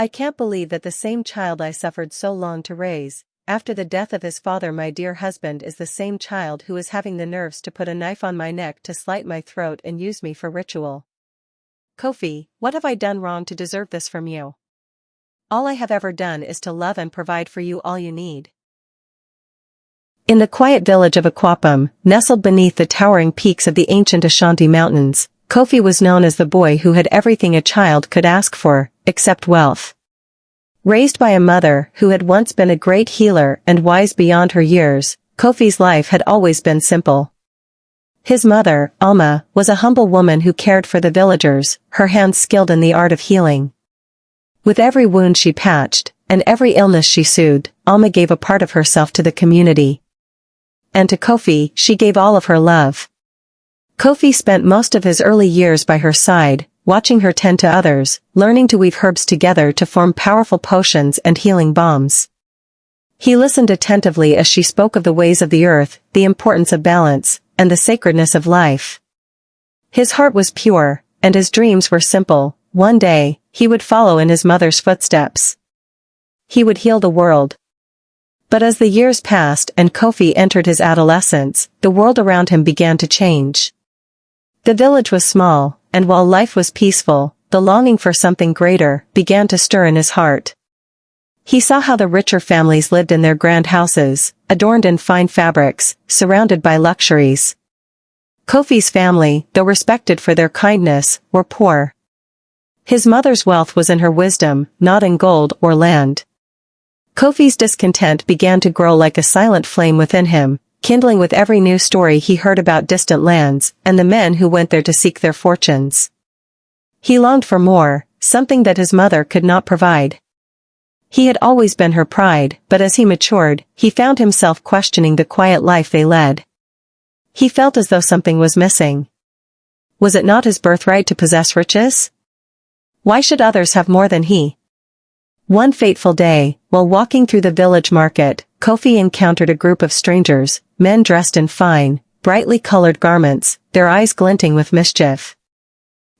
I can't believe that the same child I suffered so long to raise, after the death of his father, my dear husband, is the same child who is having the nerves to put a knife on my neck to slit my throat and use me for ritual. Koffi, what have I done wrong to deserve this from you? All I have ever done is to love and provide for you all you need. In the quiet village of Aquapum, nestled beneath the towering peaks of the ancient Ashanti Mountains, Koffi was known as the boy who had everything a child could ask for, except wealth. Raised by a mother who had once been a great healer and wise beyond her years, Koffi's life had always been simple. His mother, Alma, was a humble woman who cared for the villagers, her hands skilled in the art of healing. With every wound she patched, and every illness she soothed, Alma gave a part of herself to the community. And to Koffi, she gave all of her love. Koffi spent most of his early years by her side, watching her tend to others, learning to weave herbs together to form powerful potions and healing balms. He listened attentively as she spoke of the ways of the earth, the importance of balance, and the sacredness of life. His heart was pure, and his dreams were simple. One day, he would follow in his mother's footsteps. He would heal the world. But as the years passed and Koffi entered his adolescence, the world around him began to change. The village was small, and while life was peaceful, the longing for something greater began to stir in his heart. He saw how the richer families lived in their grand houses, adorned in fine fabrics, surrounded by luxuries. Koffi's family, though respected for their kindness, were poor. His mother's wealth was in her wisdom, not in gold or land. Koffi's discontent began to grow like a silent flame within him, kindling with every new story he heard about distant lands and the men who went there to seek their fortunes. He longed for more, something that his mother could not provide. He had always been her pride, but as he matured, he found himself questioning the quiet life they led. He felt as though something was missing. Was it not his birthright to possess riches? Why should others have more than he? One fateful day, while walking through the village market, Koffi encountered a group of strangers, men dressed in fine, brightly colored garments, their eyes glinting with mischief.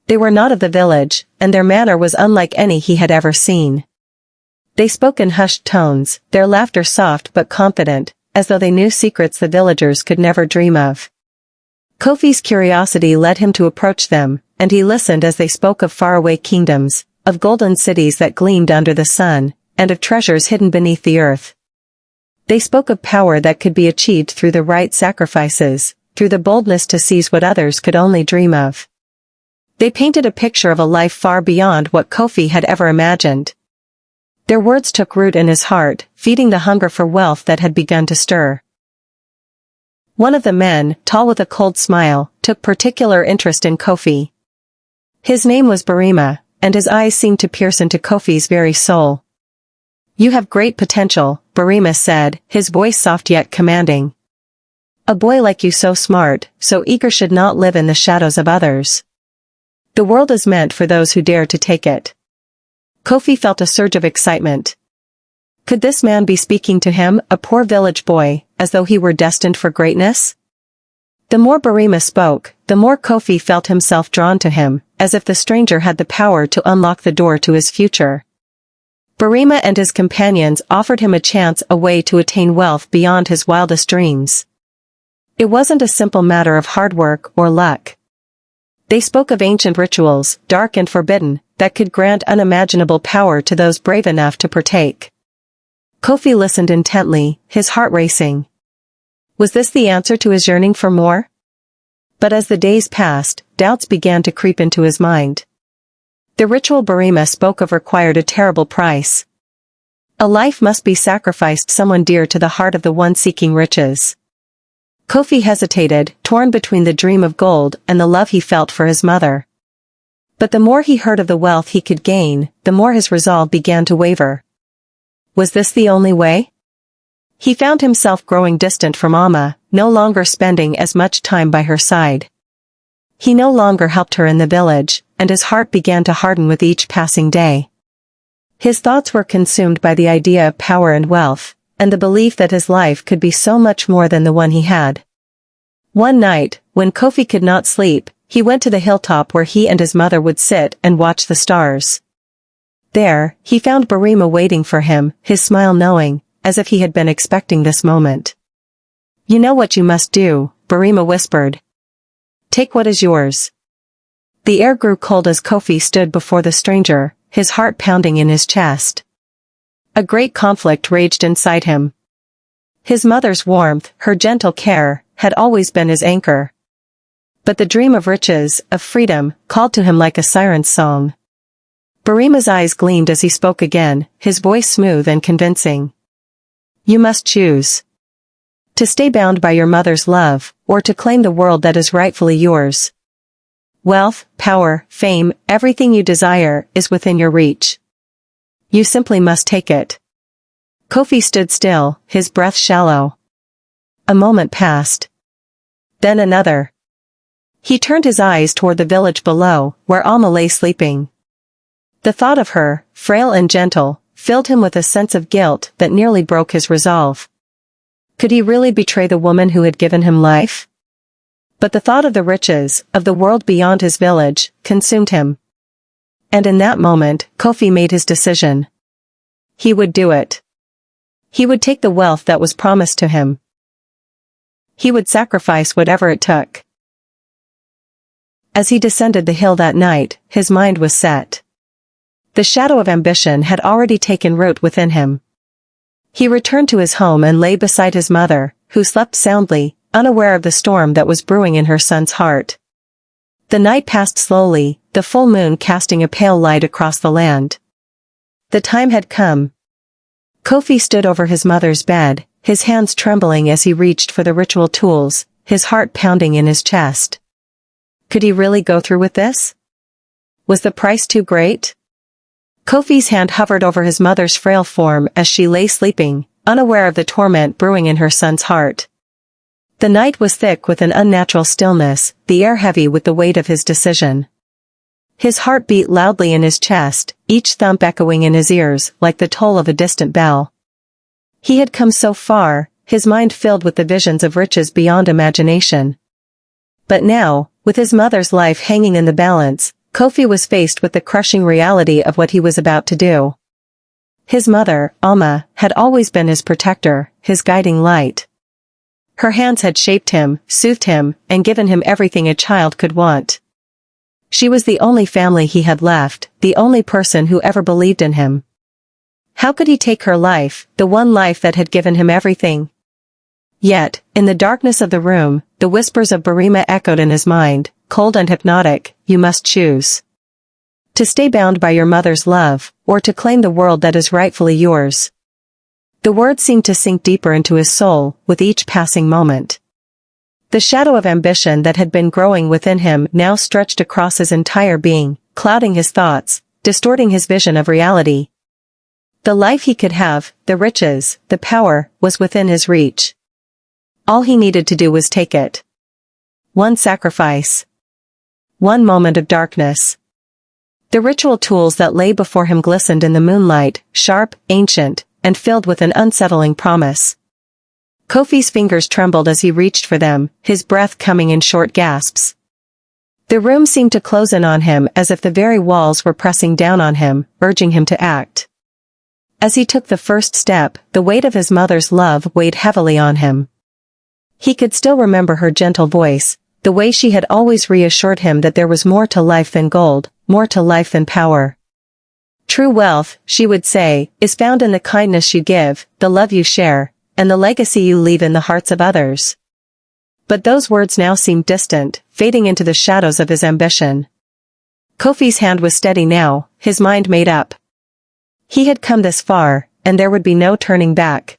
They were not of the village, and their manner was unlike any he had ever seen. They spoke in hushed tones, their laughter soft but confident, as though they knew secrets the villagers could never dream of. Koffi's curiosity led him to approach them, and he listened as they spoke of faraway kingdoms, of golden cities that gleamed under the sun, and of treasures hidden beneath the earth. They spoke of power that could be achieved through the right sacrifices, through the boldness to seize what others could only dream of. They painted a picture of a life far beyond what Koffi had ever imagined. Their words took root in his heart, feeding the hunger for wealth that had begun to stir. One of the men, tall with a cold smile, took particular interest in Koffi. His name was Barima, and his eyes seemed to pierce into Koffi's very soul. "You have great potential," Barima said, his voice soft yet commanding. "A boy like you, so smart, so eager, should not live in the shadows of others. The world is meant for those who dare to take it." Koffi felt a surge of excitement. Could this man be speaking to him, a poor village boy, as though he were destined for greatness? The more Barima spoke, the more Koffi felt himself drawn to him, as if the stranger had the power to unlock the door to his future. Barima and his companions offered him a chance, a way to attain wealth beyond his wildest dreams. It wasn't a simple matter of hard work or luck. They spoke of ancient rituals, dark and forbidden, that could grant unimaginable power to those brave enough to partake. Koffi listened intently, his heart racing. Was this the answer to his yearning for more? But as the days passed, doubts began to creep into his mind. The ritual Barima spoke of required a terrible price. A life must be sacrificed, someone dear to the heart of the one seeking riches. Koffi hesitated, torn between the dream of gold and the love he felt for his mother. But the more he heard of the wealth he could gain, the more his resolve began to waver. Was this the only way? He found himself growing distant from Alma, no longer spending as much time by her side. He no longer helped her in the village, and his heart began to harden with each passing day. His thoughts were consumed by the idea of power and wealth, and the belief that his life could be so much more than the one he had. One night, when Koffi could not sleep, he went to the hilltop where he and his mother would sit and watch the stars. There, he found Barima waiting for him, his smile knowing, as if he had been expecting this moment. "You know what you must do," Barima whispered. "Take what is yours." The air grew cold as Koffi stood before the stranger, his heart pounding in his chest. A great conflict raged inside him. His mother's warmth, her gentle care, had always been his anchor. But the dream of riches, of freedom, called to him like a siren's song. Barima's eyes gleamed as he spoke again, his voice smooth and convincing. "You must choose. To stay bound by your mother's love, or to claim the world that is rightfully yours. Wealth, power, fame, everything you desire, is within your reach. You simply must take it." Koffi stood still, his breath shallow. A moment passed. Then another. He turned his eyes toward the village below, where Alma lay sleeping. The thought of her, frail and gentle, filled him with a sense of guilt that nearly broke his resolve. Could he really betray the woman who had given him life? But the thought of the riches, of the world beyond his village, consumed him. And in that moment, Koffi made his decision. He would do it. He would take the wealth that was promised to him. He would sacrifice whatever it took. As he descended the hill that night, his mind was set. The shadow of ambition had already taken root within him. He returned to his home and lay beside his mother, who slept soundly, unaware of the storm that was brewing in her son's heart. The night passed slowly, the full moon casting a pale light across the land. The time had come. Koffi stood over his mother's bed, his hands trembling as he reached for the ritual tools, his heart pounding in his chest. Could he really go through with this? Was the price too great? Koffi's hand hovered over his mother's frail form as she lay sleeping, unaware of the torment brewing in her son's heart. The night was thick with an unnatural stillness, the air heavy with the weight of his decision. His heart beat loudly in his chest, each thump echoing in his ears like the toll of a distant bell. He had come so far, his mind filled with the visions of riches beyond imagination. But now, with his mother's life hanging in the balance, Koffi was faced with the crushing reality of what he was about to do. His mother, Alma, had always been his protector, his guiding light. Her hands had shaped him, soothed him, and given him everything a child could want. She was the only family he had left, the only person who ever believed in him. How could he take her life, the one life that had given him everything? Yet, in the darkness of the room, the whispers of Barima echoed in his mind, cold and hypnotic, "You must choose. To stay bound by your mother's love, or to claim the world that is rightfully yours." The words seemed to sink deeper into his soul, with each passing moment. The shadow of ambition that had been growing within him now stretched across his entire being, clouding his thoughts, distorting his vision of reality. The life he could have, the riches, the power, was within his reach. All he needed to do was take it. One sacrifice. One moment of darkness. The ritual tools that lay before him glistened in the moonlight, sharp, ancient, and filled with an unsettling promise. Koffi's fingers trembled as he reached for them, his breath coming in short gasps. The room seemed to close in on him as if the very walls were pressing down on him, urging him to act. As he took the first step, the weight of his mother's love weighed heavily on him. He could still remember her gentle voice, the way she had always reassured him that there was more to life than gold, more to life than power. True wealth, she would say, is found in the kindness you give, the love you share, and the legacy you leave in the hearts of others. But those words now seemed distant, fading into the shadows of his ambition. Koffi's hand was steady now, his mind made up. He had come this far, and there would be no turning back.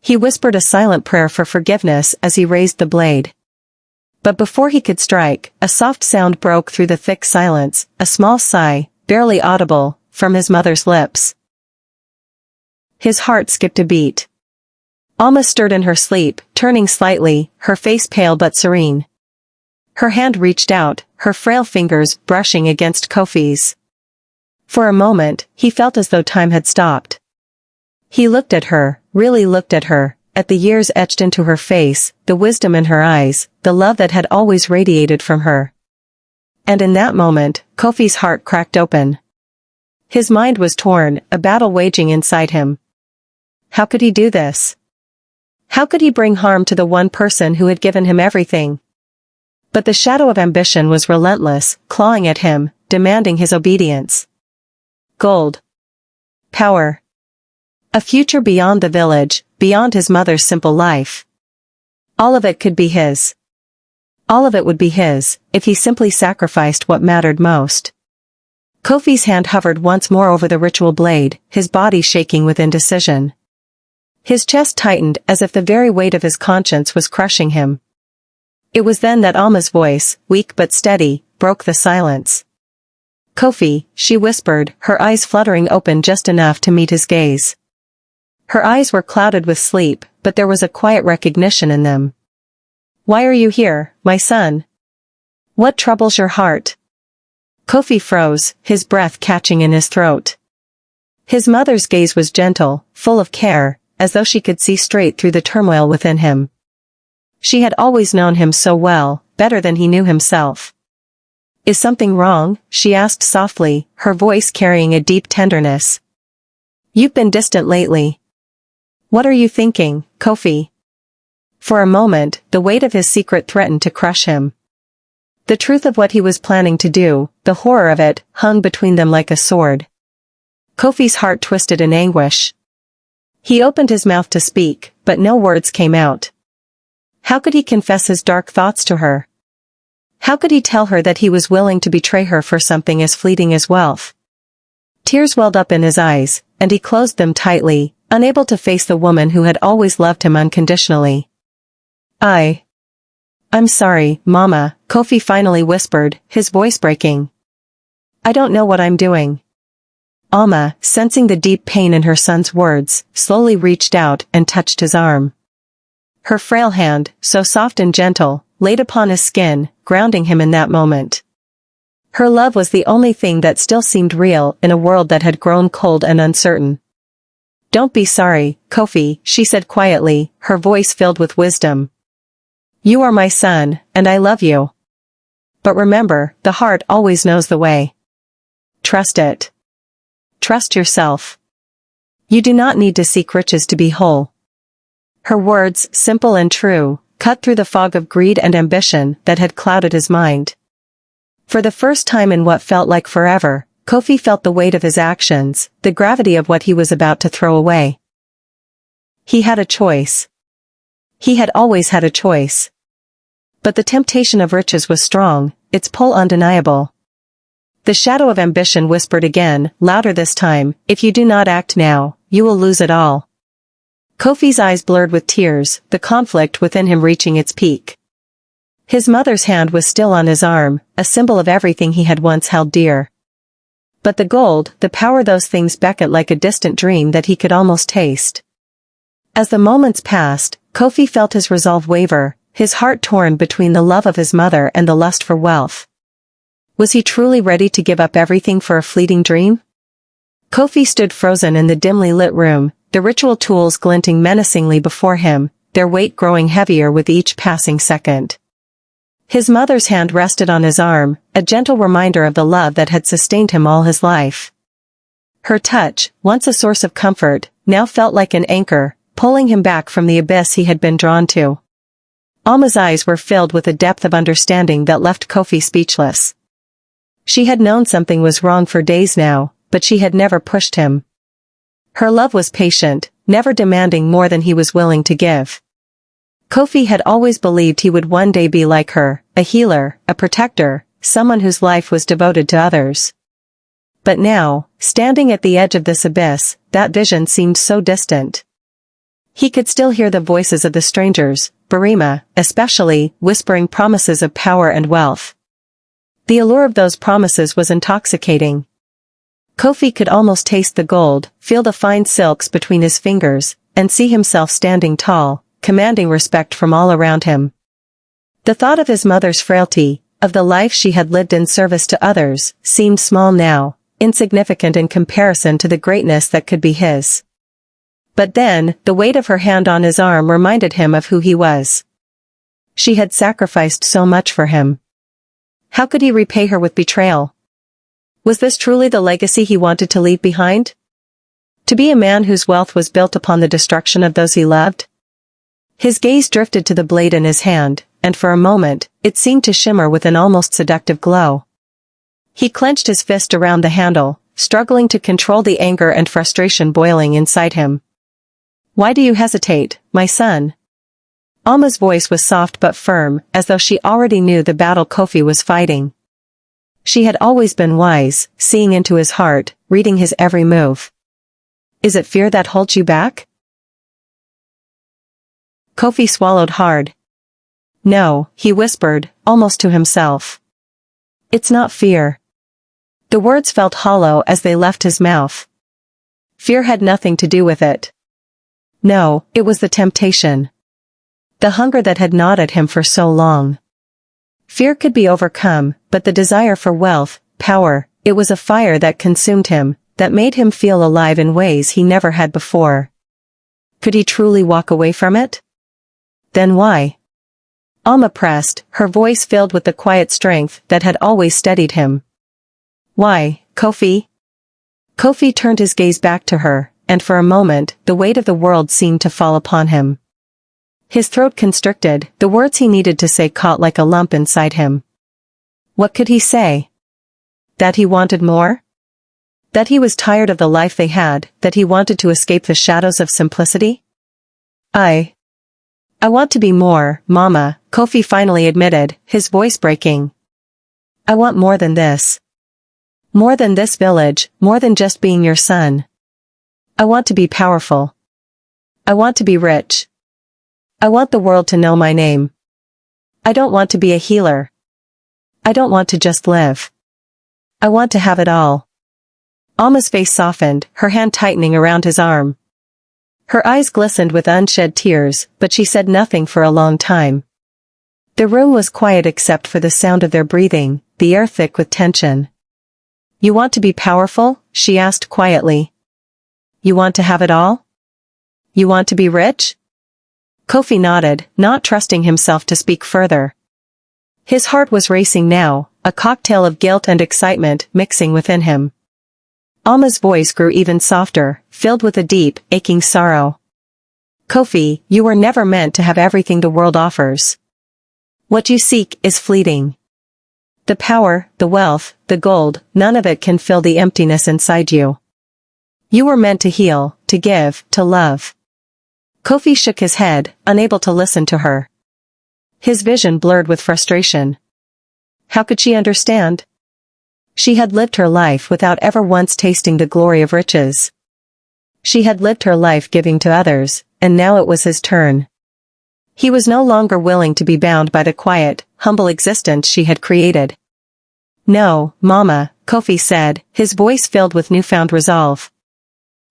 He whispered a silent prayer for forgiveness as he raised the blade. But before he could strike, a soft sound broke through the thick silence, a small sigh, barely audible, from his mother's lips. His heart skipped a beat. Alma stirred in her sleep, turning slightly, her face pale but serene. Her hand reached out, her frail fingers brushing against Koffi's. For a moment, he felt as though time had stopped. He looked at her, really looked at her, at the years etched into her face, the wisdom in her eyes, the love that had always radiated from her. And in that moment, Koffi's heart cracked open. His mind was torn, a battle waging inside him. How could he do this? How could he bring harm to the one person who had given him everything? But the shadow of ambition was relentless, clawing at him, demanding his obedience. Gold. Power. A future beyond the village, beyond his mother's simple life. All of it could be his. All of it would be his, if he simply sacrificed what mattered most. Koffi's hand hovered once more over the ritual blade, his body shaking with indecision. His chest tightened as if the very weight of his conscience was crushing him. It was then that Alma's voice, weak but steady, broke the silence. "Koffi," she whispered, her eyes fluttering open just enough to meet his gaze. Her eyes were clouded with sleep, but there was a quiet recognition in them. "Why are you here, my son? What troubles your heart?" Koffi froze, his breath catching in his throat. His mother's gaze was gentle, full of care, as though she could see straight through the turmoil within him. She had always known him so well, better than he knew himself. "Is something wrong?" she asked softly, her voice carrying a deep tenderness. "You've been distant lately. What are you thinking, Koffi?" For a moment, the weight of his secret threatened to crush him. The truth of what he was planning to do, the horror of it, hung between them like a sword. Koffi's heart twisted in anguish. He opened his mouth to speak, but no words came out. How could he confess his dark thoughts to her? How could he tell her that he was willing to betray her for something as fleeting as wealth? Tears welled up in his eyes, and he closed them tightly, unable to face the woman who had always loved him unconditionally. I'm sorry, Mama," Koffi finally whispered, his voice breaking. "I don't know what I'm doing." Alma, sensing the deep pain in her son's words, slowly reached out and touched his arm. Her frail hand, so soft and gentle, laid upon his skin, grounding him in that moment. Her love was the only thing that still seemed real in a world that had grown cold and uncertain. "Don't be sorry, Koffi," she said quietly, her voice filled with wisdom. "You are my son, and I love you. But remember, the heart always knows the way. Trust it. Trust yourself. You do not need to seek riches to be whole." Her words, simple and true, cut through the fog of greed and ambition that had clouded his mind. For the first time in what felt like forever, Koffi felt the weight of his actions, the gravity of what he was about to throw away. He had a choice. He had always had a choice. But the temptation of riches was strong, its pull undeniable. The shadow of ambition whispered again, louder this time, "If you do not act now, you will lose it all." Koffi's eyes blurred with tears, the conflict within him reaching its peak. His mother's hand was still on his arm, a symbol of everything he had once held dear. But the gold, the power, those things beckoned like a distant dream that he could almost taste. As the moments passed, Koffi felt his resolve waver, his heart torn between the love of his mother and the lust for wealth. Was he truly ready to give up everything for a fleeting dream? Koffi stood frozen in the dimly lit room, the ritual tools glinting menacingly before him, their weight growing heavier with each passing second. His mother's hand rested on his arm, a gentle reminder of the love that had sustained him all his life. Her touch, once a source of comfort, now felt like an anchor, pulling him back from the abyss he had been drawn to. Alma's eyes were filled with a depth of understanding that left Koffi speechless. She had known something was wrong for days now, but she had never pushed him. Her love was patient, never demanding more than he was willing to give. Koffi had always believed he would one day be like her, a healer, a protector, someone whose life was devoted to others. But now, standing at the edge of this abyss, that vision seemed so distant. He could still hear the voices of the strangers, Barima, especially, whispering promises of power and wealth. The allure of those promises was intoxicating. Koffi could almost taste the gold, feel the fine silks between his fingers, and see himself standing tall, commanding respect from all around him. The thought of his mother's frailty, of the life she had lived in service to others, seemed small now, insignificant in comparison to the greatness that could be his. But then, the weight of her hand on his arm reminded him of who he was. She had sacrificed so much for him. How could he repay her with betrayal? Was this truly the legacy he wanted to leave behind? To be a man whose wealth was built upon the destruction of those he loved? His gaze drifted to the blade in his hand, and for a moment, it seemed to shimmer with an almost seductive glow. He clenched his fist around the handle, struggling to control the anger and frustration boiling inside him. "Why do you hesitate, my son?" Alma's voice was soft but firm, as though she already knew the battle Koffi was fighting. She had always been wise, seeing into his heart, reading his every move. "Is it fear that holds you back?" Koffi swallowed hard. "No," he whispered, almost to himself. "It's not fear." The words felt hollow as they left his mouth. Fear had nothing to do with it. No, it was the temptation. The hunger that had gnawed at him for so long. Fear could be overcome, but the desire for wealth, power, it was a fire that consumed him, that made him feel alive in ways he never had before. Could he truly walk away from it? Then why? Alma pressed, her voice filled with the quiet strength that had always steadied him. "Why, Koffi?" Koffi turned his gaze back to her, and for a moment, the weight of the world seemed to fall upon him. His throat constricted, the words he needed to say caught like a lump inside him. What could he say? That he wanted more? That he was tired of the life they had, that he wanted to escape the shadows of simplicity? I want to be more, Mama, Koffi finally admitted, his voice breaking. "I want more than this. More than this village, more than just being your son. I want to be powerful. I want to be rich. I want the world to know my name. I don't want to be a healer. I don't want to just live. I want to have it all." Alma's face softened, her hand tightening around his arm. Her eyes glistened with unshed tears, but she said nothing for a long time. The room was quiet except for the sound of their breathing, the air thick with tension. "You want to be powerful?" she asked quietly. "You want to have it all? You want to be rich?" Koffi nodded, not trusting himself to speak further. His heart was racing now, a cocktail of guilt and excitement mixing within him. Alma's voice grew even softer, filled with a deep, aching sorrow. "Koffi, you were never meant to have everything the world offers. What you seek is fleeting. The power, the wealth, the gold, none of it can fill the emptiness inside you. You were meant to heal, to give, to love." Koffi shook his head, unable to listen to her. His vision blurred with frustration. How could she understand? She had lived her life without ever once tasting the glory of riches. She had lived her life giving to others, and now it was his turn. He was no longer willing to be bound by the quiet, humble existence she had created. "No, Mama," Koffi said, his voice filled with newfound resolve.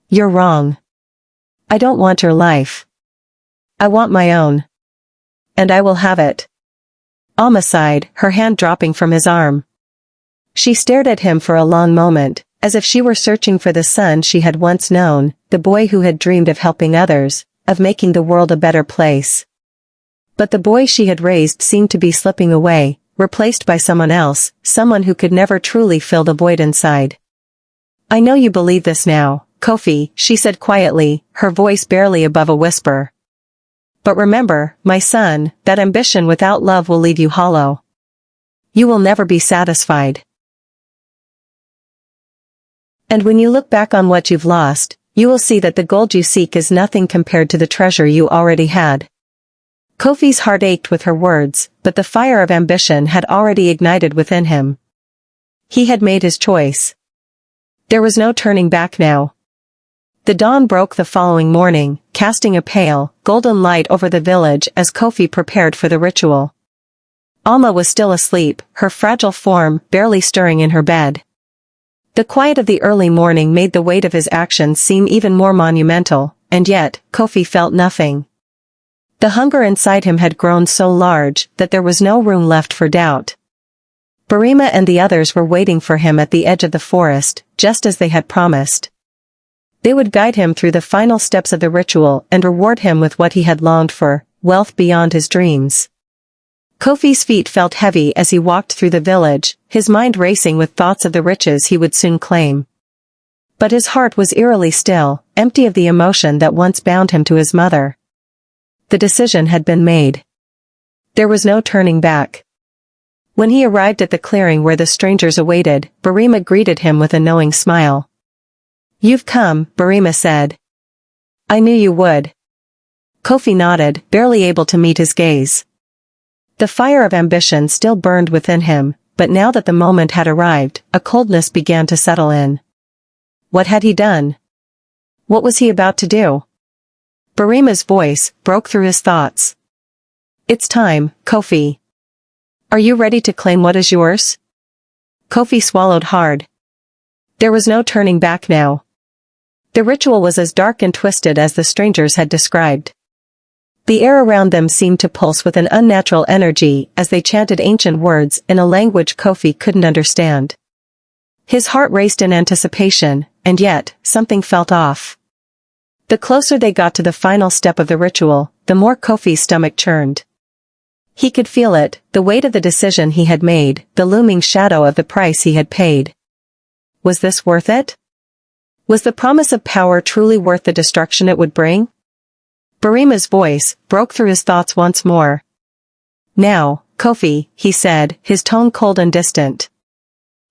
"You're wrong. I don't want your life. I want my own. And I will have it." Alma sighed, her hand dropping from his arm. She stared at him for a long moment, as if she were searching for the son she had once known, the boy who had dreamed of helping others, of making the world a better place. But the boy she had raised seemed to be slipping away, replaced by someone else, someone who could never truly fill the void inside. "I know you believe this now, Koffi," she said quietly, her voice barely above a whisper. "But remember, my son, that ambition without love will leave you hollow. You will never be satisfied. And when you look back on what you've lost, you will see that the gold you seek is nothing compared to the treasure you already had." Koffi's heart ached with her words, but the fire of ambition had already ignited within him. He had made his choice. There was no turning back now. The dawn broke the following morning, casting a pale, golden light over the village as Koffi prepared for the ritual. Alma was still asleep, her fragile form barely stirring in her bed. The quiet of the early morning made the weight of his actions seem even more monumental, and yet, Koffi felt nothing. The hunger inside him had grown so large that there was no room left for doubt. Barima and the others were waiting for him at the edge of the forest, just as they had promised. They would guide him through the final steps of the ritual and reward him with what he had longed for, wealth beyond his dreams. Kofi's feet felt heavy as he walked through the village, his mind racing with thoughts of the riches he would soon claim. But his heart was eerily still, empty of the emotion that once bound him to his mother. The decision had been made. There was no turning back. When he arrived at the clearing where the strangers awaited, Barima greeted him with a knowing smile. "You've come," Barima said. "I knew you would." Kofi nodded, barely able to meet his gaze. The fire of ambition still burned within him, but now that the moment had arrived, a coldness began to settle in. What had he done? What was he about to do? Barima's voice broke through his thoughts. "It's time, Kofi. Are you ready to claim what is yours?" Kofi swallowed hard. There was no turning back now. The ritual was as dark and twisted as the strangers had described. The air around them seemed to pulse with an unnatural energy as they chanted ancient words in a language Kofi couldn't understand. His heart raced in anticipation, and yet, something felt off. The closer they got to the final step of the ritual, the more Kofi's stomach churned. He could feel it, the weight of the decision he had made, the looming shadow of the price he had paid. Was this worth it? Was the promise of power truly worth the destruction it would bring? Barima's voice broke through his thoughts once more. "Now, Kofi," he said, his tone cold and distant.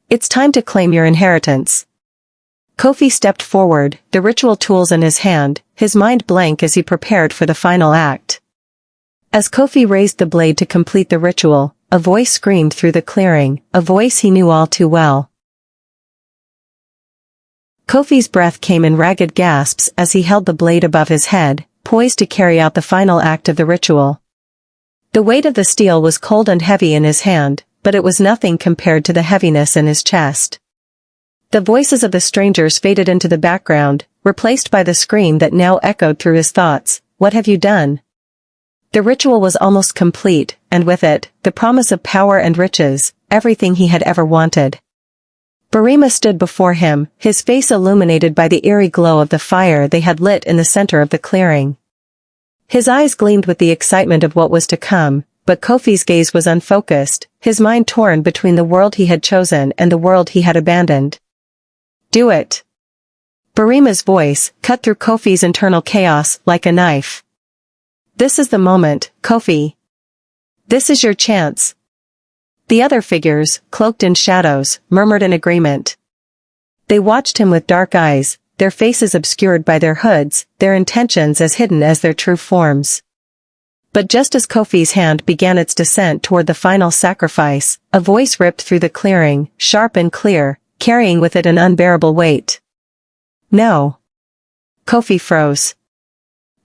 "It's time to claim your inheritance." Kofi stepped forward, the ritual tools in his hand, his mind blank as he prepared for the final act. As Kofi raised the blade to complete the ritual, a voice screamed through the clearing, a voice he knew all too well. Kofi's breath came in ragged gasps as he held the blade above his head, poised to carry out the final act of the ritual. The weight of the steel was cold and heavy in his hand, but it was nothing compared to the heaviness in his chest. The voices of the strangers faded into the background, replaced by the scream that now echoed through his thoughts. "What have you done?" The ritual was almost complete, and with it, the promise of power and riches, everything he had ever wanted. Barima stood before him, his face illuminated by the eerie glow of the fire they had lit in the center of the clearing. His eyes gleamed with the excitement of what was to come, but Kofi's gaze was unfocused, his mind torn between the world he had chosen and the world he had abandoned. "Do it." Barima's voice cut through Kofi's internal chaos like a knife. "This is the moment, Kofi. This is your chance." The other figures, cloaked in shadows, murmured in agreement. They watched him with dark eyes, their faces obscured by their hoods, their intentions as hidden as their true forms. But just as Kofi's hand began its descent toward the final sacrifice, a voice ripped through the clearing, sharp and clear, carrying with it an unbearable weight. "No." Kofi froze.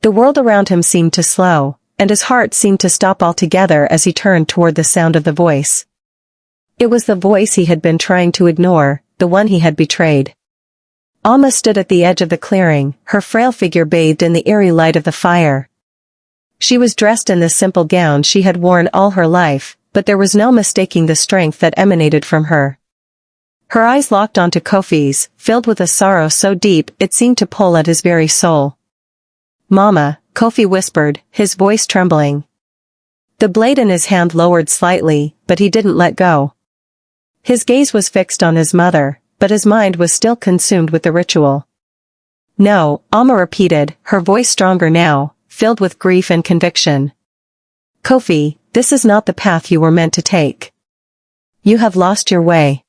The world around him seemed to slow, and his heart seemed to stop altogether as he turned toward the sound of the voice. It was the voice he had been trying to ignore, the one he had betrayed. Alma stood at the edge of the clearing, her frail figure bathed in the eerie light of the fire. She was dressed in the simple gown she had worn all her life, but there was no mistaking the strength that emanated from her. Her eyes locked onto Kofi's, filled with a sorrow so deep it seemed to pull at his very soul. "Mama," Kofi whispered, his voice trembling. The blade in his hand lowered slightly, but he didn't let go. His gaze was fixed on his mother, but his mind was still consumed with the ritual. "No," Alma repeated, her voice stronger now, filled with grief and conviction. "Kofi, this is not the path you were meant to take. You have lost your way."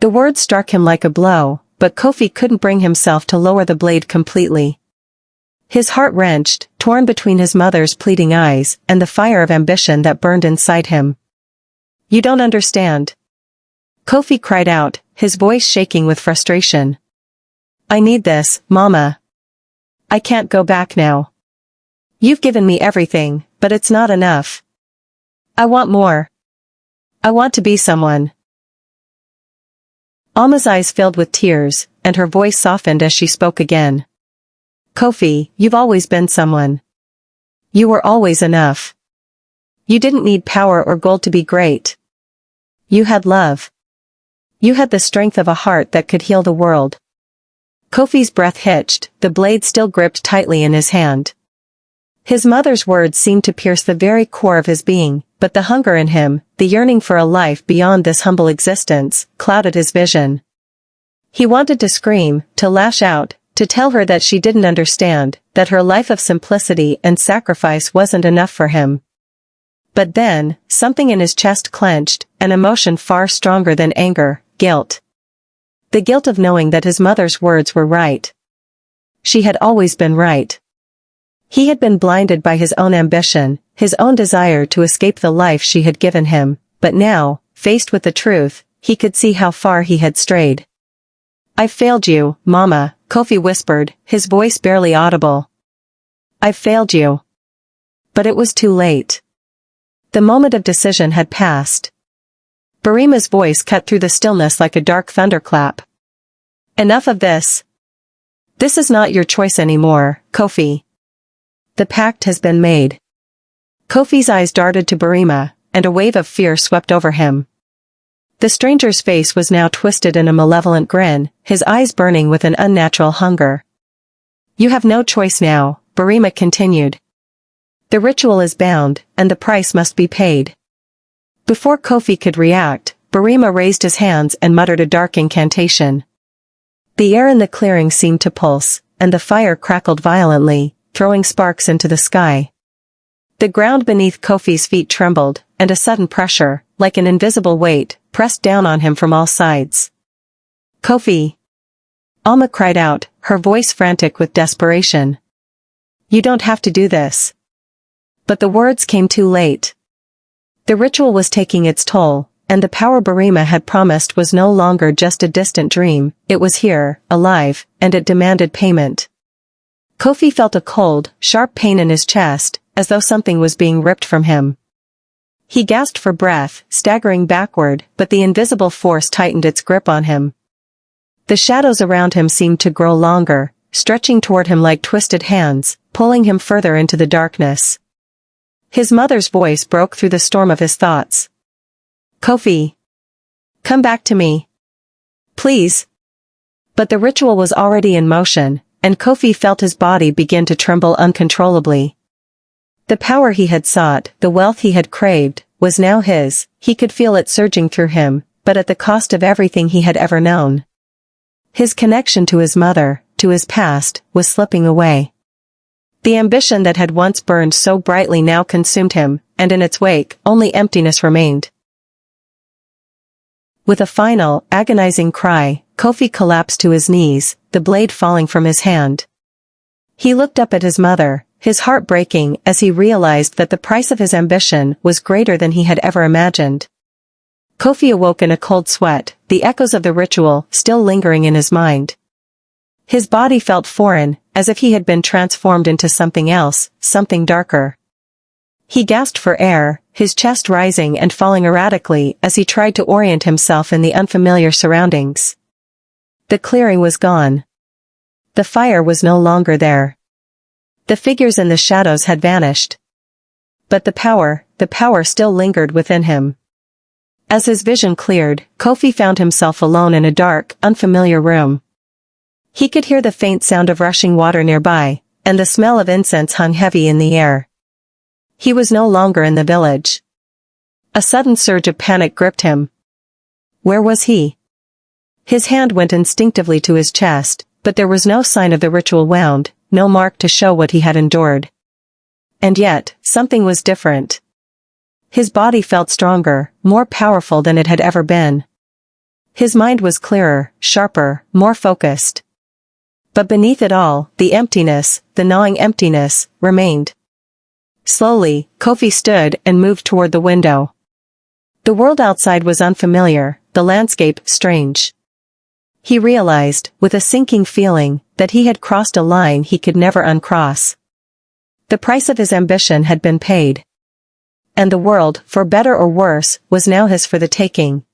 The words struck him like a blow, but Kofi couldn't bring himself to lower the blade completely. His heart wrenched, torn between his mother's pleading eyes and the fire of ambition that burned inside him. "You don't understand." Kofi cried out, his voice shaking with frustration. "I need this, Mama. I can't go back now. You've given me everything, but it's not enough. I want more. I want to be someone." Alma's eyes filled with tears, and her voice softened as she spoke again. "Kofi, you've always been someone. You were always enough. You didn't need power or gold to be great. You had love. You had the strength of a heart that could heal the world." Kofi's breath hitched, the blade still gripped tightly in his hand. His mother's words seemed to pierce the very core of his being, but the hunger in him, the yearning for a life beyond this humble existence, clouded his vision. He wanted to scream, to lash out, to tell her that she didn't understand, that her life of simplicity and sacrifice wasn't enough for him. But then, something in his chest clenched, an emotion far stronger than anger, guilt. The guilt of knowing that his mother's words were right. She had always been right. He had been blinded by his own ambition, his own desire to escape the life she had given him, but now, faced with the truth, he could see how far he had strayed. "I've failed you, Mama," Koffi whispered, his voice barely audible. "I've failed you." But it was too late. The moment of decision had passed. Barima's voice cut through the stillness like a dark thunderclap. "Enough of this. This is not your choice anymore, Koffi. The pact has been made." Koffi's eyes darted to Barima, and a wave of fear swept over him. The stranger's face was now twisted in a malevolent grin, his eyes burning with an unnatural hunger. "You have no choice now," Barima continued. "The ritual is bound, and the price must be paid." Before Koffi could react, Barima raised his hands and muttered a dark incantation. The air in the clearing seemed to pulse, and the fire crackled violently, throwing sparks into the sky. The ground beneath Koffi's feet trembled, and a sudden pressure, like an invisible weight, pressed down on him from all sides. "Koffi!" Alma cried out, her voice frantic with desperation. "You don't have to do this." But the words came too late. The ritual was taking its toll, and the power Barima had promised was no longer just a distant dream, it was here, alive, and it demanded payment. Koffi felt a cold, sharp pain in his chest, as though something was being ripped from him. He gasped for breath, staggering backward, but the invisible force tightened its grip on him. The shadows around him seemed to grow longer, stretching toward him like twisted hands, pulling him further into the darkness. His mother's voice broke through the storm of his thoughts. "Koffi! Come back to me. Please!" But the ritual was already in motion, and Koffi felt his body begin to tremble uncontrollably. The power he had sought, the wealth he had craved, was now his, he could feel it surging through him, but at the cost of everything he had ever known. His connection to his mother, to his past, was slipping away. The ambition that had once burned so brightly now consumed him, and in its wake, only emptiness remained. With a final, agonizing cry, Koffi collapsed to his knees, the blade falling from his hand. He looked up at his mother, his heart breaking as he realized that the price of his ambition was greater than he had ever imagined. Koffi awoke in a cold sweat, the echoes of the ritual still lingering in his mind. His body felt foreign, as if he had been transformed into something else, something darker. He gasped for air, his chest rising and falling erratically as he tried to orient himself in the unfamiliar surroundings. The clearing was gone. The fire was no longer there. The figures in the shadows had vanished. But the power still lingered within him. As his vision cleared, Koffi found himself alone in a dark, unfamiliar room. He could hear the faint sound of rushing water nearby, and the smell of incense hung heavy in the air. He was no longer in the village. A sudden surge of panic gripped him. Where was he? His hand went instinctively to his chest, but there was no sign of the ritual wound, no mark to show what he had endured. And yet, something was different. His body felt stronger, more powerful than it had ever been. His mind was clearer, sharper, more focused. But beneath it all, the emptiness, the gnawing emptiness, remained. Slowly, Koffi stood and moved toward the window. The world outside was unfamiliar, the landscape strange. He realized, with a sinking feeling, that he had crossed a line he could never uncross. The price of his ambition had been paid. And the world, for better or worse, was now his for the taking.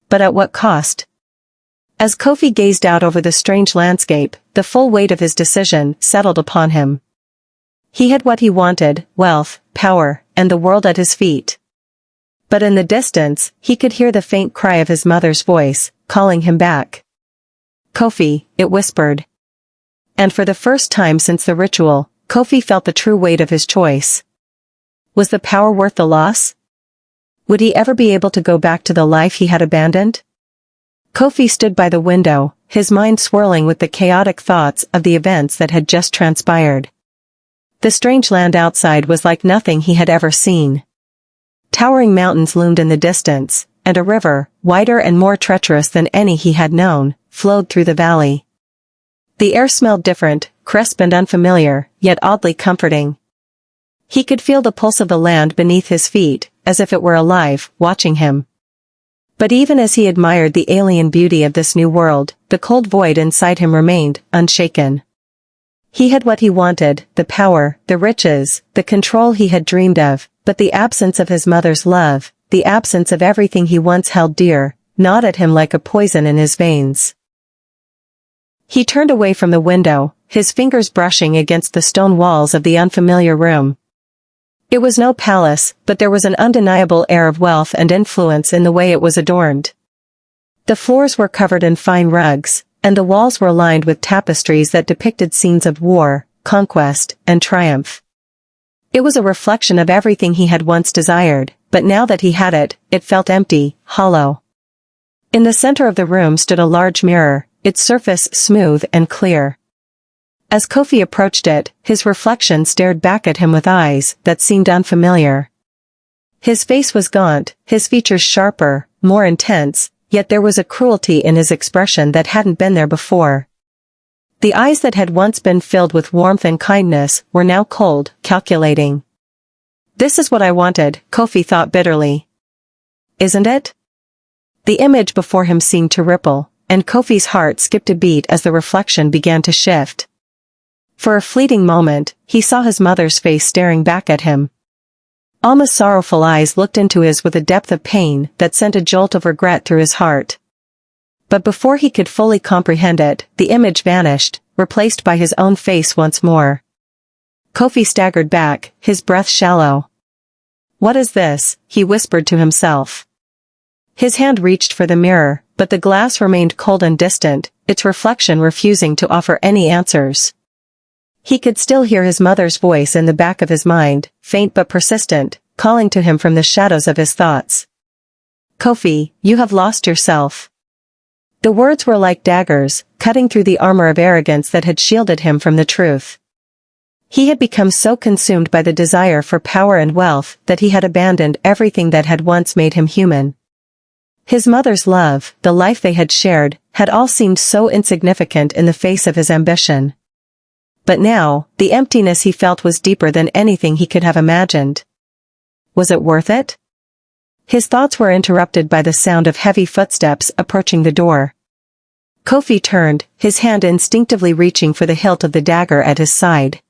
But at what cost? As Koffi gazed out over the strange landscape, the full weight of his decision settled upon him. He had what he wanted, wealth, power, and the world at his feet. But in the distance, he could hear the faint cry of his mother's voice, calling him back. "Koffi," it whispered. And for the first time since the ritual, Koffi felt the true weight of his choice. Was the power worth the loss? Would he ever be able to go back to the life he had abandoned? Koffi stood by the window, his mind swirling with the chaotic thoughts of the events that had just transpired. The strange land outside was like nothing he had ever seen. Towering mountains loomed in the distance, and a river, wider and more treacherous than any he had known, flowed through the valley. The air smelled different, crisp and unfamiliar, yet oddly comforting. He could feel the pulse of the land beneath his feet, as if it were alive, watching him. But even as he admired the alien beauty of this new world, the cold void inside him remained unshaken. He had what he wanted, the power, the riches, the control he had dreamed of, but the absence of his mother's love, the absence of everything he once held dear, gnawed at him like a poison in his veins. He turned away from the window, his fingers brushing against the stone walls of the unfamiliar room. It was no palace, but there was an undeniable air of wealth and influence in the way it was adorned. The floors were covered in fine rugs, and the walls were lined with tapestries that depicted scenes of war, conquest, and triumph. It was a reflection of everything he had once desired, but now that he had it, it felt empty, hollow. In the center of the room stood a large mirror, its surface smooth and clear. As Koffi approached it, his reflection stared back at him with eyes that seemed unfamiliar. His face was gaunt, his features sharper, more intense, yet there was a cruelty in his expression that hadn't been there before. The eyes that had once been filled with warmth and kindness were now cold, calculating. This is what I wanted, Koffi thought bitterly. Isn't it? The image before him seemed to ripple, and Koffi's heart skipped a beat as the reflection began to shift. For a fleeting moment, he saw his mother's face staring back at him. Alma's sorrowful eyes looked into his with a depth of pain that sent a jolt of regret through his heart. But before he could fully comprehend it, the image vanished, replaced by his own face once more. Koffi staggered back, his breath shallow. "What is this?" he whispered to himself. His hand reached for the mirror, but the glass remained cold and distant, its reflection refusing to offer any answers. He could still hear his mother's voice in the back of his mind, faint but persistent, calling to him from the shadows of his thoughts. "Koffi, you have lost yourself." The words were like daggers, cutting through the armor of arrogance that had shielded him from the truth. He had become so consumed by the desire for power and wealth that he had abandoned everything that had once made him human. His mother's love, the life they had shared, had all seemed so insignificant in the face of his ambition. But now, the emptiness he felt was deeper than anything he could have imagined. Was it worth it? His thoughts were interrupted by the sound of heavy footsteps approaching the door. Koffi turned, his hand instinctively reaching for the hilt of the dagger at his side.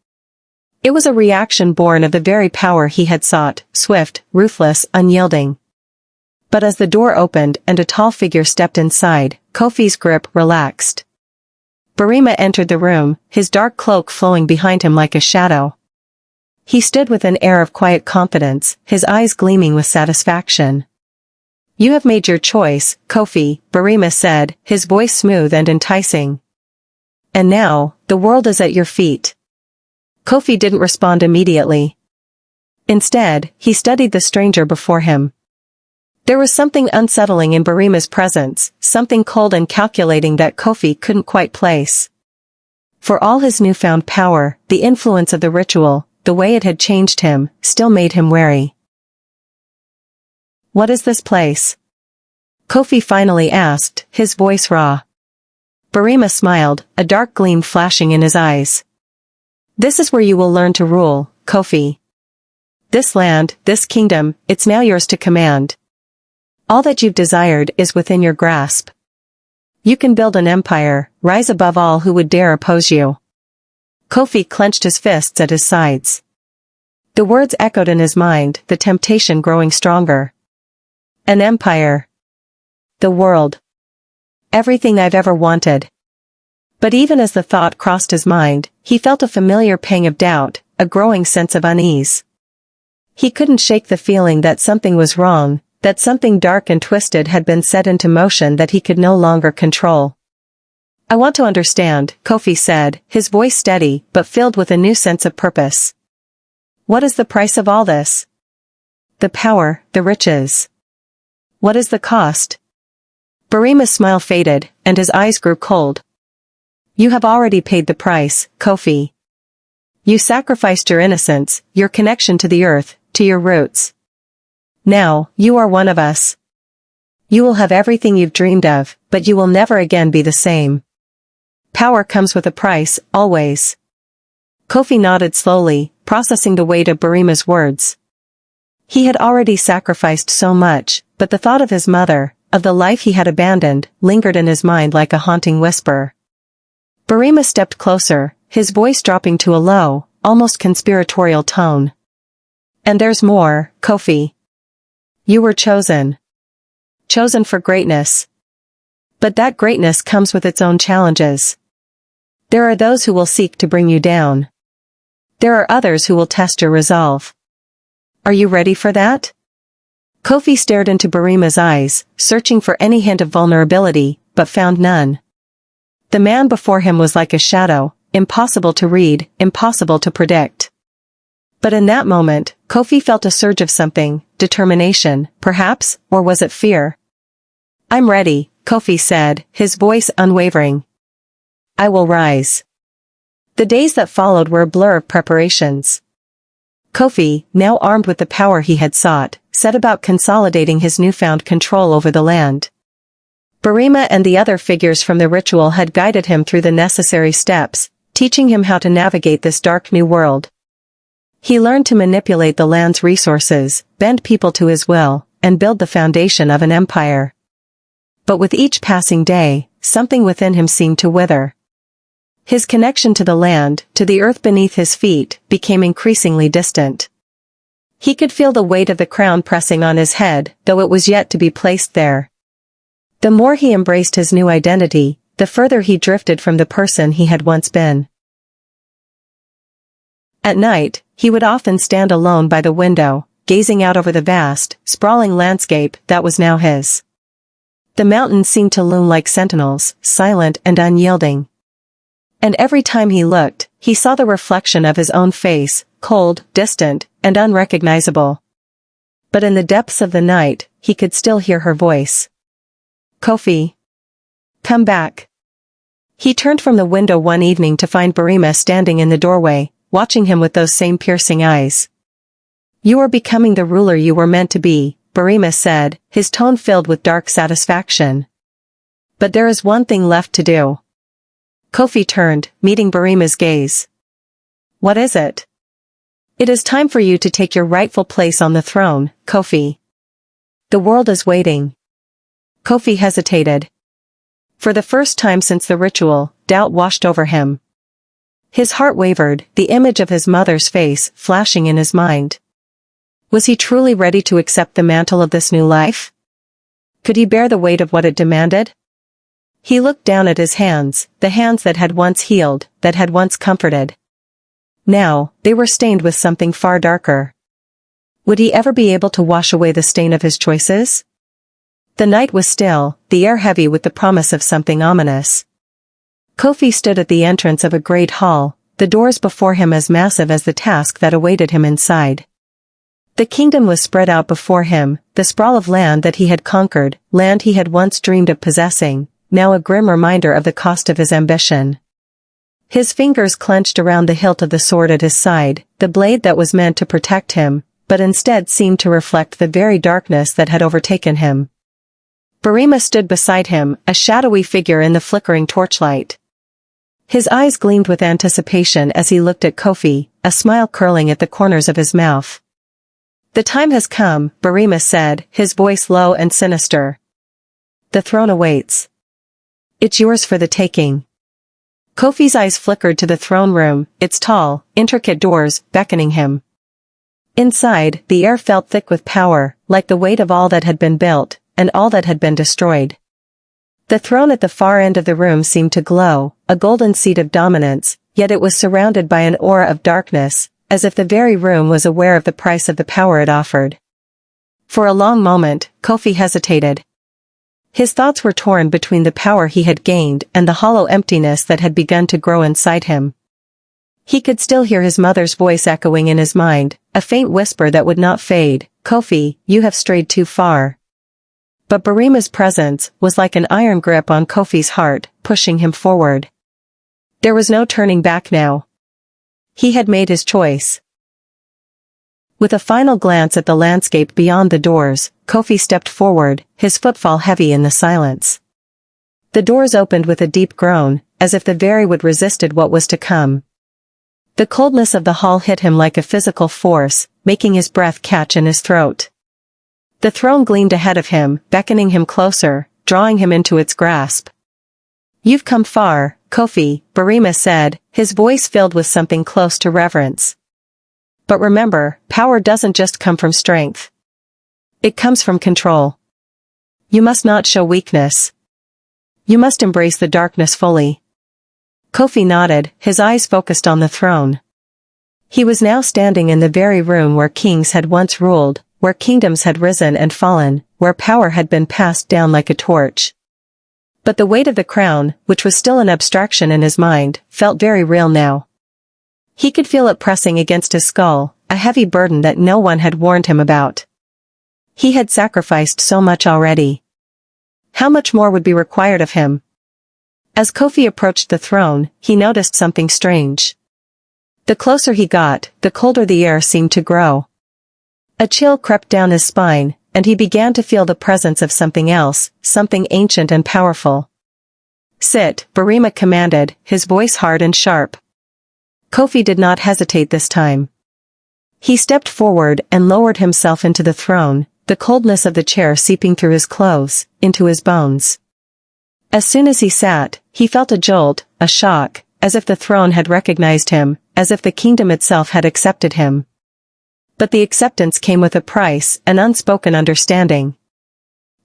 It was a reaction born of the very power he had sought, swift, ruthless, unyielding. But as the door opened and a tall figure stepped inside, Koffi's grip relaxed. Barima entered the room, his dark cloak flowing behind him like a shadow. He stood with an air of quiet confidence, his eyes gleaming with satisfaction. "You have made your choice, Koffi," Barima said, his voice smooth and enticing. "And now, the world is at your feet." Koffi didn't respond immediately. Instead, he studied the stranger before him. There was something unsettling in Barima's presence, something cold and calculating that Koffi couldn't quite place. For all his newfound power, the influence of the ritual, the way it had changed him, still made him wary. "What is this place?" Koffi finally asked, his voice raw. Barima smiled, a dark gleam flashing in his eyes. "This is where you will learn to rule, Koffi. This land, this kingdom, it's now yours to command. All that you've desired is within your grasp. You can build an empire, rise above all who would dare oppose you." Koffi clenched his fists at his sides. The words echoed in his mind, the temptation growing stronger. An empire. The world. Everything I've ever wanted. But even as the thought crossed his mind, he felt a familiar pang of doubt, a growing sense of unease. He couldn't shake the feeling that something was wrong, that something dark and twisted had been set into motion that he could no longer control. "I want to understand," Koffi said, his voice steady but filled with a new sense of purpose. "What is the price of all this?" the power, the riches. What is the cost? Barima's smile faded, and his eyes grew cold. You have already paid the price, Koffi. You sacrificed your innocence, your connection to the earth, to your roots. Now, you are one of us. You will have everything you've dreamed of, but you will never again be the same. Power comes with a price, always. Koffi nodded slowly, processing the weight of Barima's words. He had already sacrificed so much, but the thought of his mother, of the life he had abandoned, lingered in his mind like a haunting whisper. Barima stepped closer, his voice dropping to a low, almost conspiratorial tone. And there's more, Koffi. You were chosen. Chosen for greatness. But that greatness comes with its own challenges. There are those who will seek to bring you down. There are others who will test your resolve. Are you ready for that? Koffi stared into Barima's eyes, searching for any hint of vulnerability, but found none. The man before him was like a shadow, impossible to read, impossible to predict. But in that moment, Koffi felt a surge of something, determination, perhaps, or was it fear? I'm ready, Koffi said, his voice unwavering. I will rise. The days that followed were a blur of preparations. Koffi, now armed with the power he had sought, set about consolidating his newfound control over the land. Barima and the other figures from the ritual had guided him through the necessary steps, teaching him how to navigate this dark new world. He learned to manipulate the land's resources, bend people to his will, and build the foundation of an empire. But with each passing day, something within him seemed to wither. His connection to the land, to the earth beneath his feet, became increasingly distant. He could feel the weight of the crown pressing on his head, though it was yet to be placed there. The more he embraced his new identity, the further he drifted from the person he had once been. At night, he would often stand alone by the window, gazing out over the vast, sprawling landscape that was now his. The mountains seemed to loom like sentinels, silent and unyielding. And every time he looked, he saw the reflection of his own face, cold, distant, and unrecognizable. But in the depths of the night, he could still hear her voice. Koffi. Come back. He turned from the window one evening to find Barima standing in the doorway, watching him with those same piercing eyes. You are becoming the ruler you were meant to be, Barima said, his tone filled with dark satisfaction. But there is one thing left to do. Koffi turned, meeting Barima's gaze. What is it? It is time for you to take your rightful place on the throne, Koffi. The world is waiting. Koffi hesitated. For the first time since the ritual, doubt washed over him. His heart wavered, the image of his mother's face flashing in his mind. Was he truly ready to accept the mantle of this new life? Could he bear the weight of what it demanded? He looked down at his hands, the hands that had once healed, that had once comforted. Now, they were stained with something far darker. Would he ever be able to wash away the stain of his choices? The night was still, the air heavy with the promise of something ominous. Koffi stood at the entrance of a great hall, the doors before him as massive as the task that awaited him inside. The kingdom was spread out before him, the sprawl of land that he had conquered, land he had once dreamed of possessing, now a grim reminder of the cost of his ambition. His fingers clenched around the hilt of the sword at his side, the blade that was meant to protect him, but instead seemed to reflect the very darkness that had overtaken him. Barima stood beside him, a shadowy figure in the flickering torchlight. His eyes gleamed with anticipation as he looked at Koffi, a smile curling at the corners of his mouth. The time has come, Barima said, his voice low and sinister. The throne awaits. It's yours for the taking. Koffi's eyes flickered to the throne room, its tall, intricate doors beckoning him. Inside, the air felt thick with power, like the weight of all that had been built, and all that had been destroyed. The throne at the far end of the room seemed to glow, a golden seat of dominance, yet it was surrounded by an aura of darkness, as if the very room was aware of the price of the power it offered. For a long moment, Koffi hesitated. His thoughts were torn between the power he had gained and the hollow emptiness that had begun to grow inside him. He could still hear his mother's voice echoing in his mind, a faint whisper that would not fade, Koffi, you have strayed too far. But Barima's presence was like an iron grip on Koffi's heart, pushing him forward. There was no turning back now. He had made his choice. With a final glance at the landscape beyond the doors, Koffi stepped forward, his footfall heavy in the silence. The doors opened with a deep groan, as if the very wood resisted what was to come. The coldness of the hall hit him like a physical force, making his breath catch in his throat. The throne gleamed ahead of him, beckoning him closer, drawing him into its grasp. You've come far, Koffi, Barima said, his voice filled with something close to reverence. But remember, power doesn't just come from strength. It comes from control. You must not show weakness. You must embrace the darkness fully. Koffi nodded, his eyes focused on the throne. He was now standing in the very room where kings had once ruled, where kingdoms had risen and fallen, where power had been passed down like a torch. But the weight of the crown, which was still an abstraction in his mind, felt very real now. He could feel it pressing against his skull, a heavy burden that no one had warned him about. He had sacrificed so much already. How much more would be required of him? As Koffi approached the throne, he noticed something strange. The closer he got, the colder the air seemed to grow. A chill crept down his spine, and he began to feel the presence of something else, something ancient and powerful. Sit, Barima commanded, his voice hard and sharp. Koffi did not hesitate this time. He stepped forward and lowered himself into the throne, the coldness of the chair seeping through his clothes, into his bones. As soon as he sat, he felt a jolt, a shock, as if the throne had recognized him, as if the kingdom itself had accepted him. But the acceptance came with a price, an unspoken understanding.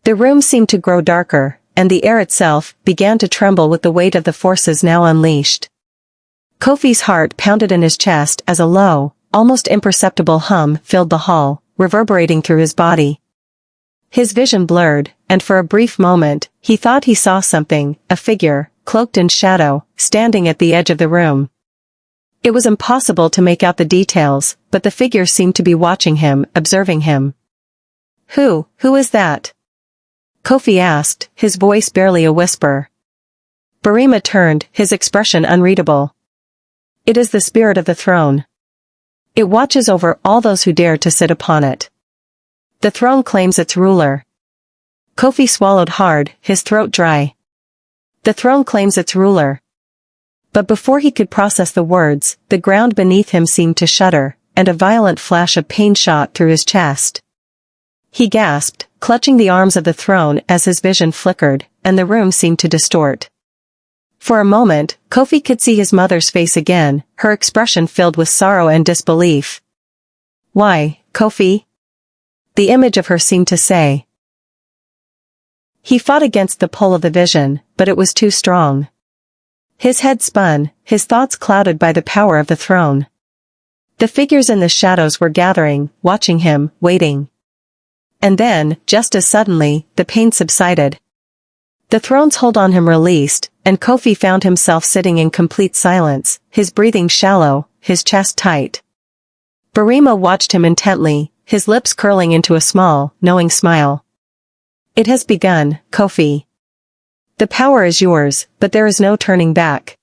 The room seemed to grow darker, and the air itself began to tremble with the weight of the forces now unleashed. Koffi's heart pounded in his chest as a low, almost imperceptible hum filled the hall, reverberating through his body. His vision blurred, and for a brief moment, he thought he saw something, a figure, cloaked in shadow, standing at the edge of the room. It was impossible to make out the details, but the figure seemed to be watching him, observing him. Who is that? Koffi asked, his voice barely a whisper. Barima turned, his expression unreadable. It is the spirit of the throne. It watches over all those who dare to sit upon it. The throne claims its ruler. Koffi swallowed hard, his throat dry. The throne claims its ruler. But before he could process the words, the ground beneath him seemed to shudder, and a violent flash of pain shot through his chest. He gasped, clutching the arms of the throne as his vision flickered, and the room seemed to distort. For a moment, Koffi could see his mother's face again, her expression filled with sorrow and disbelief. Why, Koffi? The image of her seemed to say. He fought against the pull of the vision, but it was too strong. His head spun, his thoughts clouded by the power of the throne. The figures in the shadows were gathering, watching him, waiting. And then, just as suddenly, the pain subsided. The throne's hold on him released, and Koffi found himself sitting in complete silence, his breathing shallow, his chest tight. Barima watched him intently, his lips curling into a small, knowing smile. It has begun, Koffi. The power is yours, but there is no turning back.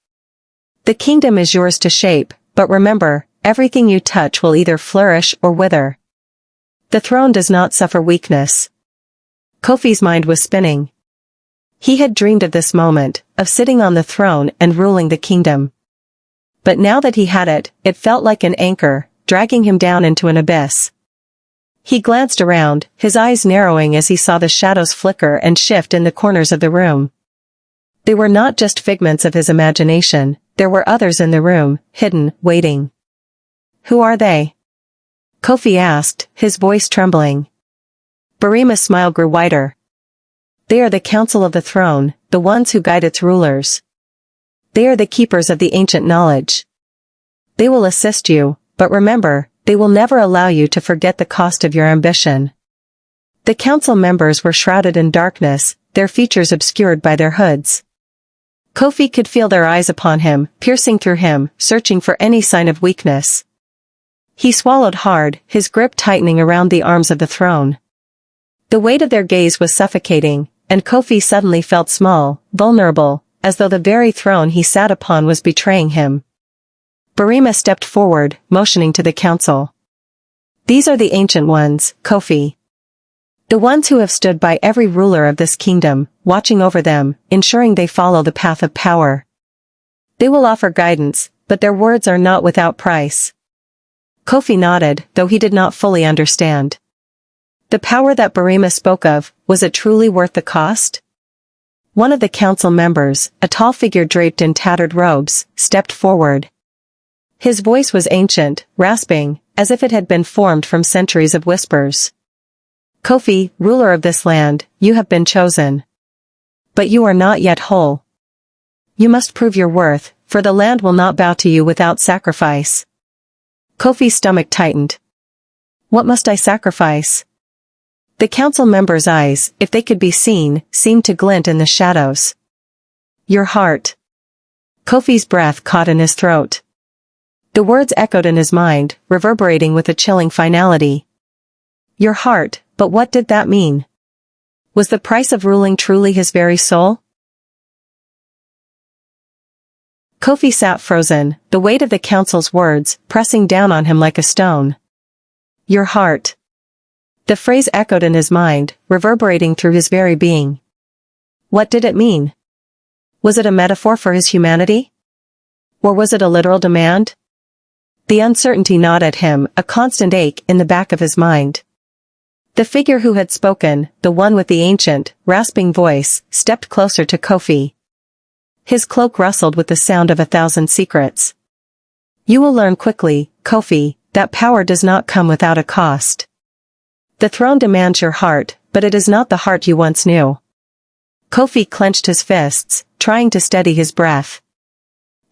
The kingdom is yours to shape, but remember, everything you touch will either flourish or wither. The throne does not suffer weakness. Koffi's mind was spinning. He had dreamed of this moment, of sitting on the throne and ruling the kingdom. But now that he had it, it felt like an anchor, dragging him down into an abyss. He glanced around, his eyes narrowing as he saw the shadows flicker and shift in the corners of the room. They were not just figments of his imagination, there were others in the room, hidden, waiting. Who are they? Koffi asked, his voice trembling. Barima's smile grew wider. They are the council of the throne, the ones who guide its rulers. They are the keepers of the ancient knowledge. They will assist you, but remember, they will never allow you to forget the cost of your ambition. The council members were shrouded in darkness, their features obscured by their hoods. Koffi could feel their eyes upon him, piercing through him, searching for any sign of weakness. He swallowed hard, his grip tightening around the arms of the throne. The weight of their gaze was suffocating, and Koffi suddenly felt small, vulnerable, as though the very throne he sat upon was betraying him. Barima stepped forward, motioning to the council. These are the ancient ones, Koffi. The ones who have stood by every ruler of this kingdom, watching over them, ensuring they follow the path of power. They will offer guidance, but their words are not without price. Koffi nodded, though he did not fully understand. The power that Barima spoke of, was it truly worth the cost? One of the council members, a tall figure draped in tattered robes, stepped forward. His voice was ancient, rasping, as if it had been formed from centuries of whispers. Koffi, ruler of this land, you have been chosen. But you are not yet whole. You must prove your worth, for the land will not bow to you without sacrifice. Koffi's stomach tightened. What must I sacrifice? The council members' eyes, if they could be seen, seemed to glint in the shadows. Your heart. Koffi's breath caught in his throat. The words echoed in his mind, reverberating with a chilling finality. Your heart, but what did that mean? Was the price of ruling truly his very soul? Koffi sat frozen, the weight of the council's words pressing down on him like a stone. Your heart. The phrase echoed in his mind, reverberating through his very being. What did it mean? Was it a metaphor for his humanity? Or was it a literal demand? The uncertainty gnawed at him, a constant ache in the back of his mind. The figure who had spoken, the one with the ancient, rasping voice, stepped closer to Koffi. His cloak rustled with the sound of 1,000 secrets. You will learn quickly, Koffi, that power does not come without a cost. The throne demands your heart, but it is not the heart you once knew. Koffi clenched his fists, trying to steady his breath.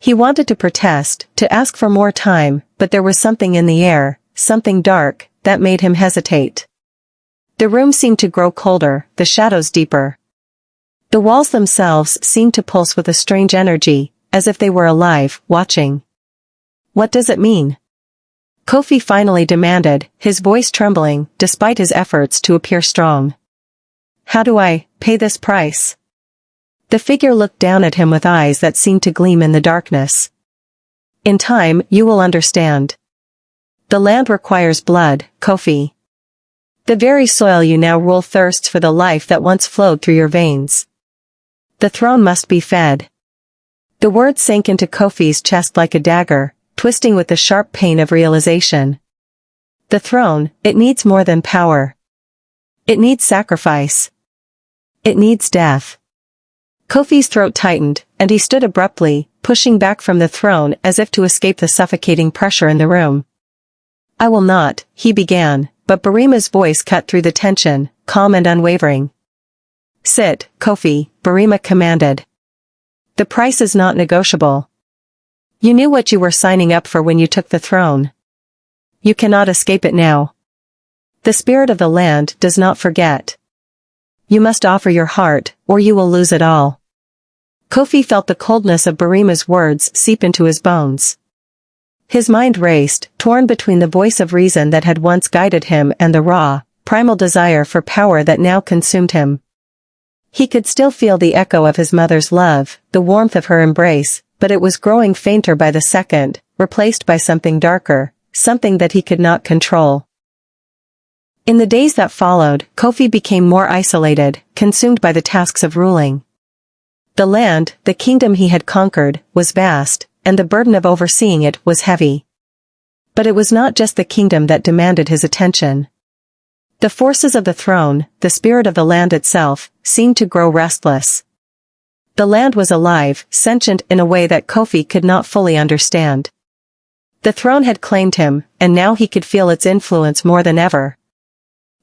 He wanted to protest, to ask for more time, but there was something in the air, something dark, that made him hesitate. The room seemed to grow colder, the shadows deeper. The walls themselves seemed to pulse with a strange energy, as if they were alive, watching. What does it mean? Koffi finally demanded, his voice trembling, despite his efforts to appear strong. How do I pay this price? The figure looked down at him with eyes that seemed to gleam in the darkness. In time, you will understand. The land requires blood, Koffi. The very soil you now rule thirsts for the life that once flowed through your veins. The throne must be fed. The words sank into Koffi's chest like a dagger, twisting with the sharp pain of realization. The throne, it needs more than power. It needs sacrifice. It needs death. Koffi's throat tightened, and he stood abruptly, pushing back from the throne as if to escape the suffocating pressure in the room. I will not, he began, but Barima's voice cut through the tension, calm and unwavering. Sit, Koffi, Barima commanded. The price is not negotiable. You knew what you were signing up for when you took the throne. You cannot escape it now. The spirit of the land does not forget. You must offer your heart, or you will lose it all. Koffi felt the coldness of Barima's words seep into his bones. His mind raced, torn between the voice of reason that had once guided him and the raw, primal desire for power that now consumed him. He could still feel the echo of his mother's love, the warmth of her embrace, but it was growing fainter by the second, replaced by something darker, something that he could not control. In the days that followed, Koffi became more isolated, consumed by the tasks of ruling. The land, the kingdom he had conquered, was vast, and the burden of overseeing it was heavy. But it was not just the kingdom that demanded his attention. The forces of the throne, the spirit of the land itself, seemed to grow restless. The land was alive, sentient in a way that Koffi could not fully understand. The throne had claimed him, and now he could feel its influence more than ever.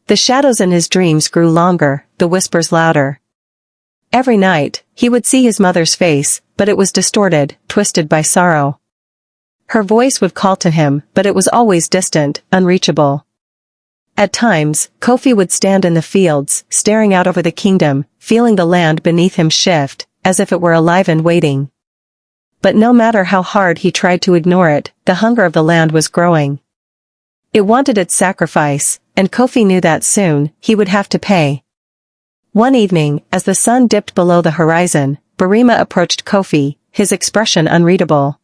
The shadows in his dreams grew longer, the whispers louder. Every night, he would see his mother's face, but it was distorted, twisted by sorrow. Her voice would call to him, but it was always distant, unreachable. At times, Koffi would stand in the fields, staring out over the kingdom, feeling the land beneath him shift, as if it were alive and waiting. But no matter how hard he tried to ignore it, the hunger of the land was growing. It wanted its sacrifice, and Koffi knew that soon, he would have to pay. One evening, as the sun dipped below the horizon, Barima approached Koffi, his expression unreadable.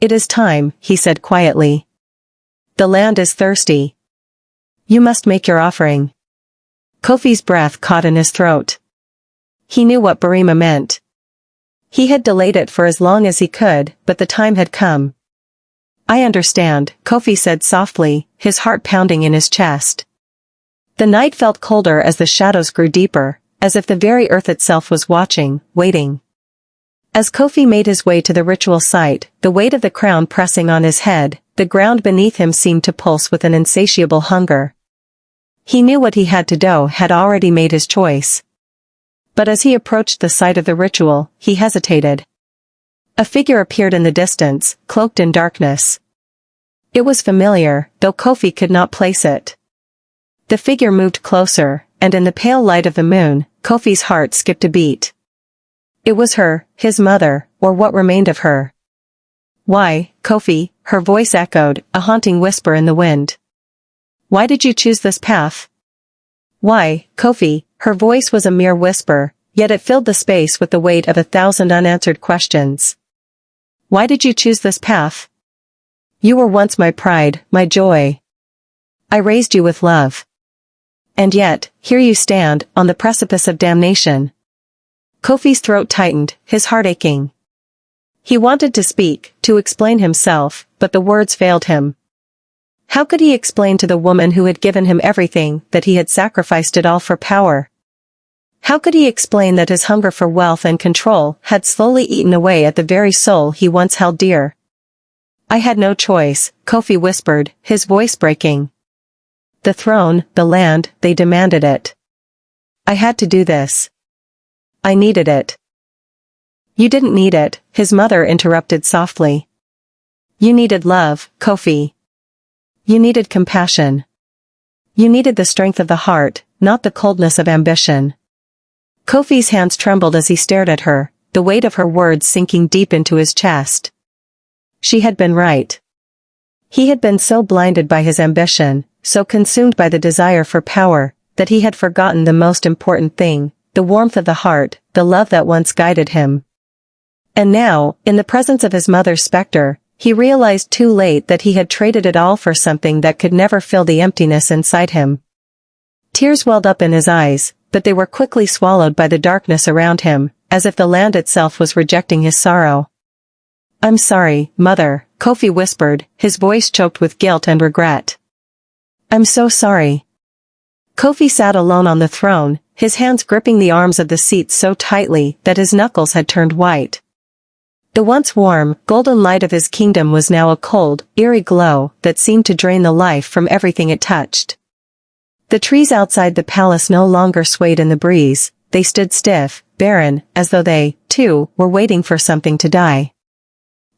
"It is time," he said quietly. "The land is thirsty. You must make your offering." Koffi's breath caught in his throat. He knew what Barima meant. He had delayed it for as long as he could, but the time had come. "I understand," Koffi said softly, his heart pounding in his chest. The night felt colder as the shadows grew deeper, as if the very earth itself was watching, waiting. As Koffi made his way to the ritual site, the weight of the crown pressing on his head, the ground beneath him seemed to pulse with an insatiable hunger. He knew what he had to do, had already made his choice. But as he approached the site of the ritual, he hesitated. A figure appeared in the distance, cloaked in darkness. It was familiar, though Koffi could not place it. The figure moved closer, and in the pale light of the moon, Koffi's heart skipped a beat. It was her, his mother, or what remained of her. "Why, Koffi?" her voice echoed, a haunting whisper in the wind. "Why did you choose this path?" "Why, Koffi?" Her voice was a mere whisper, yet it filled the space with the weight of 1,000 unanswered questions. "Why did you choose this path? You were once my pride, my joy. I raised you with love. And yet, here you stand, on the precipice of damnation." Koffi's throat tightened, his heart aching. He wanted to speak, to explain himself, but the words failed him. How could he explain to the woman who had given him everything, that he had sacrificed it all for power? How could he explain that his hunger for wealth and control had slowly eaten away at the very soul he once held dear? "I had no choice," Koffi whispered, his voice breaking. "The throne, the land, they demanded it. I had to do this. I needed it." "You didn't need it," his mother interrupted softly. "You needed love, Koffi. You needed compassion. You needed the strength of the heart, not the coldness of ambition." Koffi's hands trembled as he stared at her, the weight of her words sinking deep into his chest. She had been right. He had been so blinded by his ambition, so consumed by the desire for power, that he had forgotten the most important thing, the warmth of the heart, the love that once guided him. And now, in the presence of his mother's specter, he realized too late that he had traded it all for something that could never fill the emptiness inside him. Tears welled up in his eyes, but they were quickly swallowed by the darkness around him, as if the land itself was rejecting his sorrow. "I'm sorry, Mother," Koffi whispered, his voice choked with guilt and regret. "I'm so sorry." Koffi sat alone on the throne, his hands gripping the arms of the seat so tightly that his knuckles had turned white. The once warm, golden light of his kingdom was now a cold, eerie glow that seemed to drain the life from everything it touched. The trees outside the palace no longer swayed in the breeze, they stood stiff, barren, as though they, too, were waiting for something to die.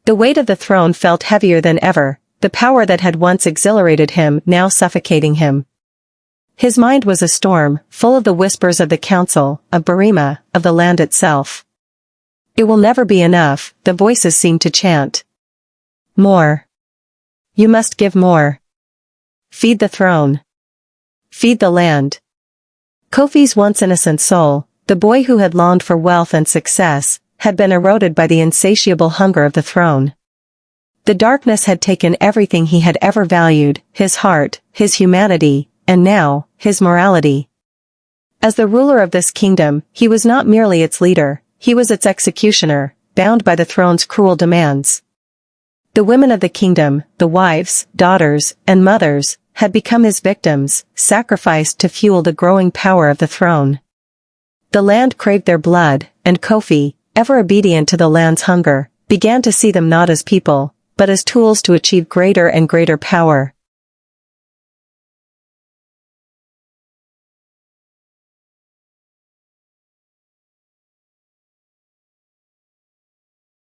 The weight of the throne felt heavier than ever, the power that had once exhilarated him now suffocating him. His mind was a storm, full of the whispers of the council, of Barima, of the land itself. "It will never be enough," the voices seemed to chant. "More. You must give more. Feed the throne. Feed the land." Koffi's once innocent soul, the boy who had longed for wealth and success, had been eroded by the insatiable hunger of the throne. The darkness had taken everything he had ever valued, his heart, his humanity, and now, his morality. As the ruler of this kingdom, he was not merely its leader, he was its executioner, bound by the throne's cruel demands. The women of the kingdom, the wives, daughters, and mothers, had become his victims, sacrificed to fuel the growing power of the throne. The land craved their blood, and Koffi, ever obedient to the land's hunger, began to see them not as people, but as tools to achieve greater and greater power.